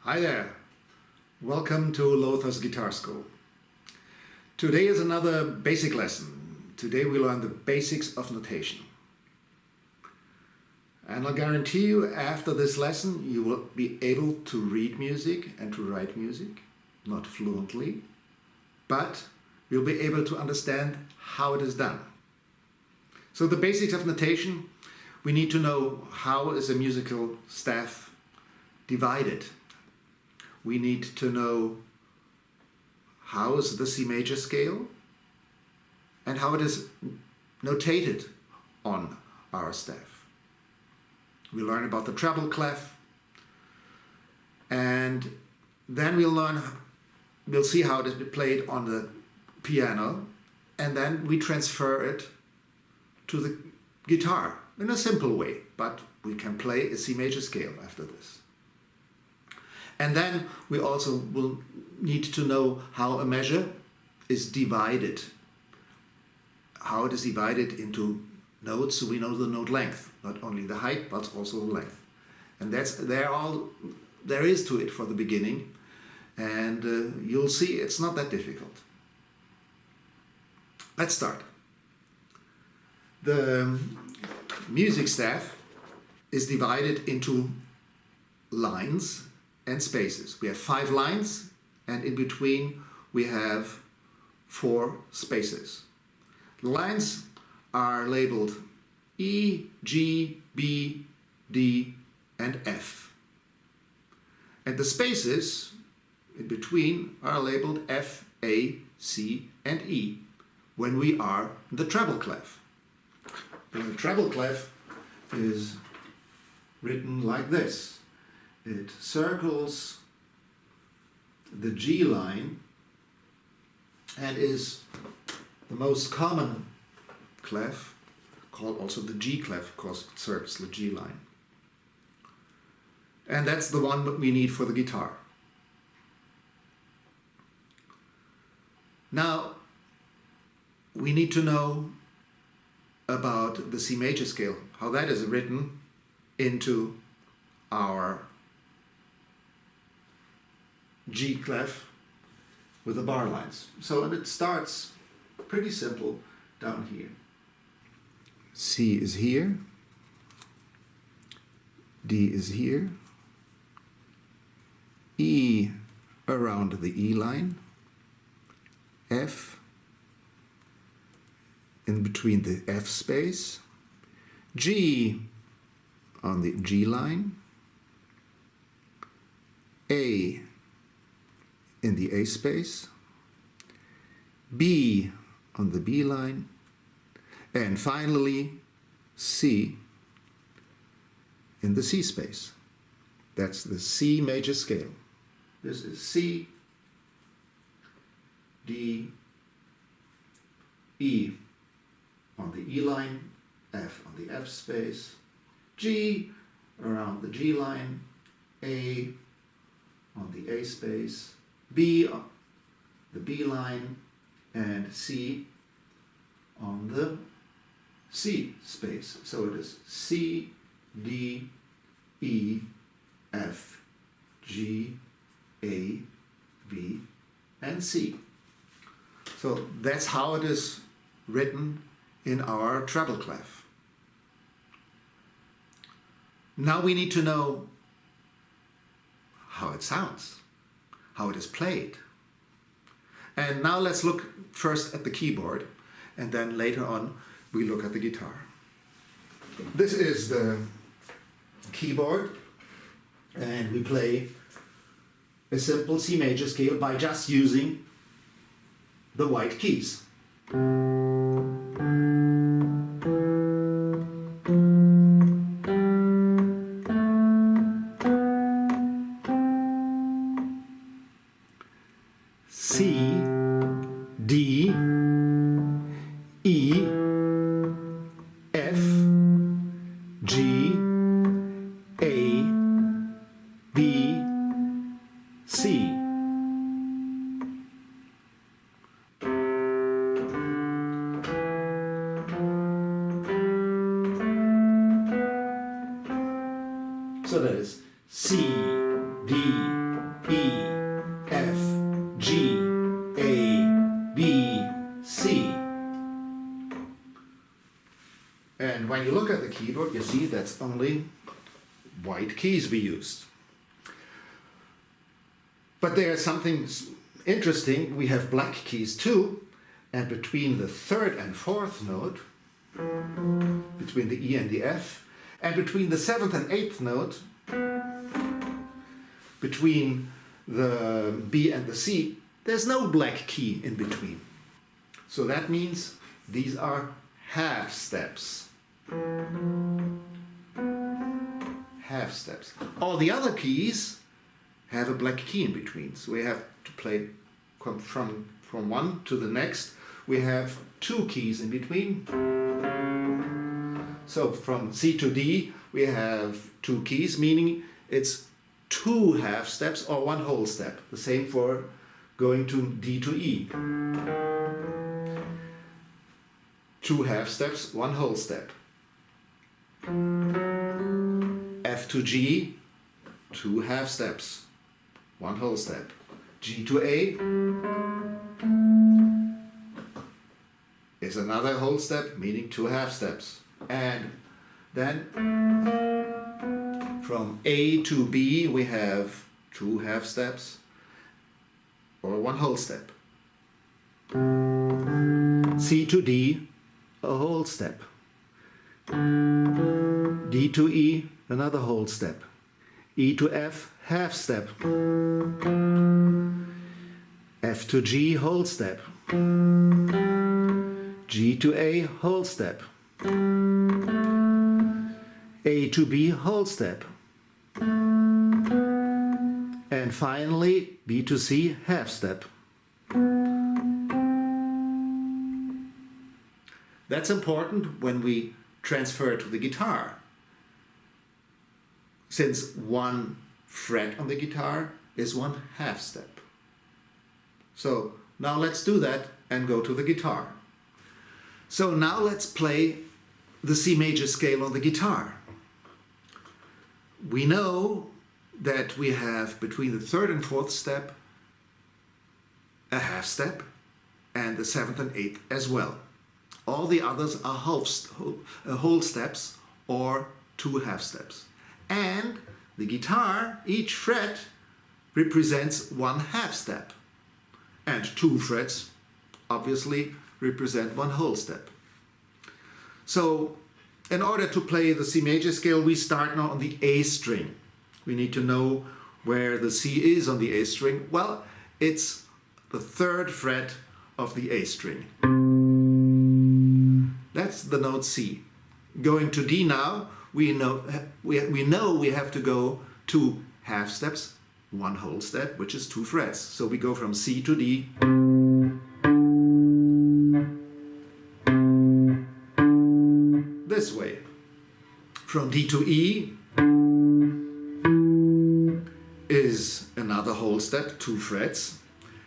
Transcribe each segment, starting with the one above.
Hi there, welcome to Lothar's Guitar School. Today is another basic lesson. Today we learn the basics of notation. And I'll guarantee you after this lesson you will be able to read music and to write music, not fluently, but you'll be able to understand how it is done. So the basics of notation, we need to know how is a musical staff divided. We need to know how is the C major scale and how it is notated on our staff. We learn about the treble clef, and then we'll see how it is played on the piano, and then we transfer it to the guitar in a simple way, but we can play a C major scale after this. And then we also will need to know how a measure is divided, how it is divided into notes, so we know the note length, not only the height but also the length. And that's all there is to it for the beginning, and you'll see it's not that difficult. Let's start. The music staff is divided into lines and spaces. We have 5 lines, and in between we have 4 spaces. The lines are labeled E, G, B, D, and F. And the spaces in between are labeled F, A, C, and E when we are in the treble clef. The treble clef is written like this. It circles the G line and is the most common clef, called also the G clef because it circles the G line. And that's the one that we need for the guitar. Now, we need to know about the C major scale, how that is written into our G clef with the bar lines. So, and it starts pretty simple down here. C is here, D is here, E around the E line, F in between the F space, G on the G line, A in the A space, B on the B line, and finally C in the C space. That's the C major scale. This is C, D, E on the E line, F on the F space, G around the G line, A on the A space, B on the B line, and C on the C space. So it is C, D, E, F, G, A, B, and C. So that's how it is written in our treble clef. Now we need to know how it sounds, how it is played. And now let's look first at the keyboard, and then later on we look at the guitar. This is the keyboard, and we play a simple C major scale by just using the white keys. C, D, E, F, G, A, B, C. So that is C, D, you look at the keyboard, you see that's only white keys we used. But there's something interesting. We have black keys too, and between the third and fourth note, between the E and the F, and between the seventh and eighth note, between the B and the C, there's no black key in between. So that means these are half steps. Half steps. All the other keys have a black key in between. So we have to play from one to the next. We have two keys in between. So from C to D we have two keys, meaning it's two half steps or one whole step. The same for going to D to E. Two half steps, one whole step. F to G, two half steps, one whole step. G to A is another whole step, meaning two half steps. And then from A to B we have two half steps or one whole step. C to D, a whole step. D to E, another whole step. E to F, half step. F to G, whole step. G to A, whole step. A to B, whole step. And finally, B to C, half step. That's important when we transfer to the guitar, since one fret on the guitar is one half step. So now let's do that and go to the guitar. So now let's play the C major scale on the guitar. We know that we have between the third and fourth step a half step and the seventh and eighth as well. All the others are whole steps or two half steps. And the guitar, each fret represents one half step. And two frets obviously represent one whole step. So in order to play the C major scale, we start now on the A string. We need to know where the C is on the A string. Well, it's the third fret of the A string. That's the note C. Going to D now, we know we have to go two half steps, one whole step, which is two frets. So we go from C to D. This way. From D to E is another whole step, two frets.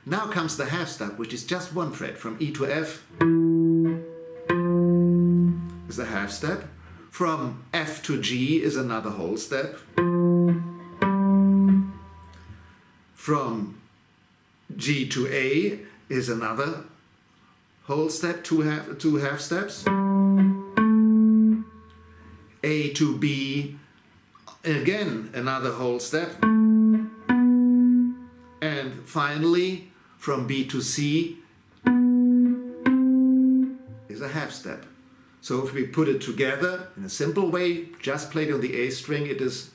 Now comes the half step, which is just one fret. From E to F is a half step. From F to G is another whole step. From G to A is another whole step, two half steps. A to B, again another whole step. And finally, from B to C is a half step. So if we put it together in a simple way, just played on the A string, it is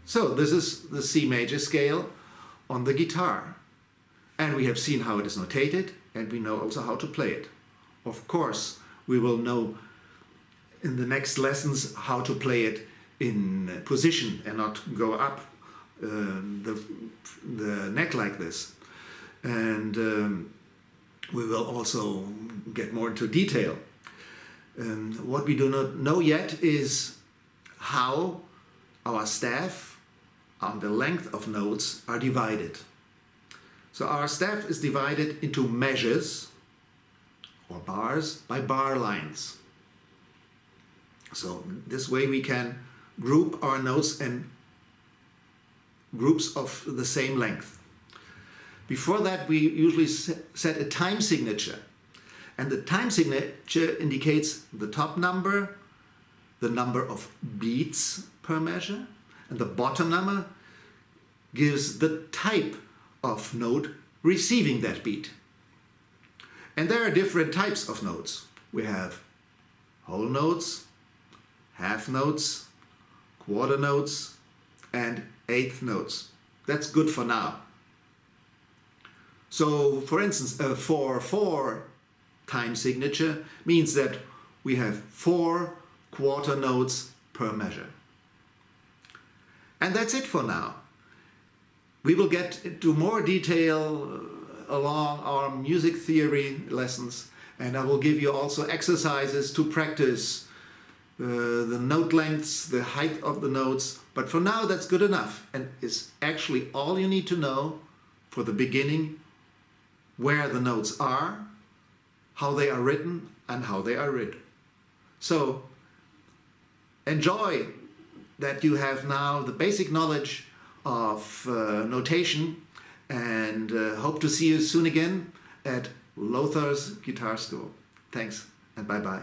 So this is the C major scale on the guitar. And we have seen how it is notated, and we know also how to play it. Of course, we will know in the next lessons how to play it in position and not go up the neck like this. And we will also get more into detail. What we do not know yet is how our staff on the length of notes are divided. So our staff is divided into measures or bars by bar lines. So this way we can group our notes in groups of the same length. Before that, we usually set a time signature. And the time signature indicates the top number, the number of beats per measure, and the bottom number gives the type of note receiving that beat. And there are different types of notes. We have whole notes, half notes, quarter notes, and eighth notes. That's good for now. So, for instance, a 4/4 time signature means that we have 4 quarter notes per measure. And that's it for now. We will get into more detail along our music theory lessons, and I will give you also exercises to practice the note lengths, the height of the notes. But for now, that's good enough, and is actually all you need to know for the beginning, where the notes are, how they are written, and how they are read. So enjoy that you have now the basic knowledge of notation, and hope to see you soon again at Lothar's Guitar School. Thanks, and bye-bye.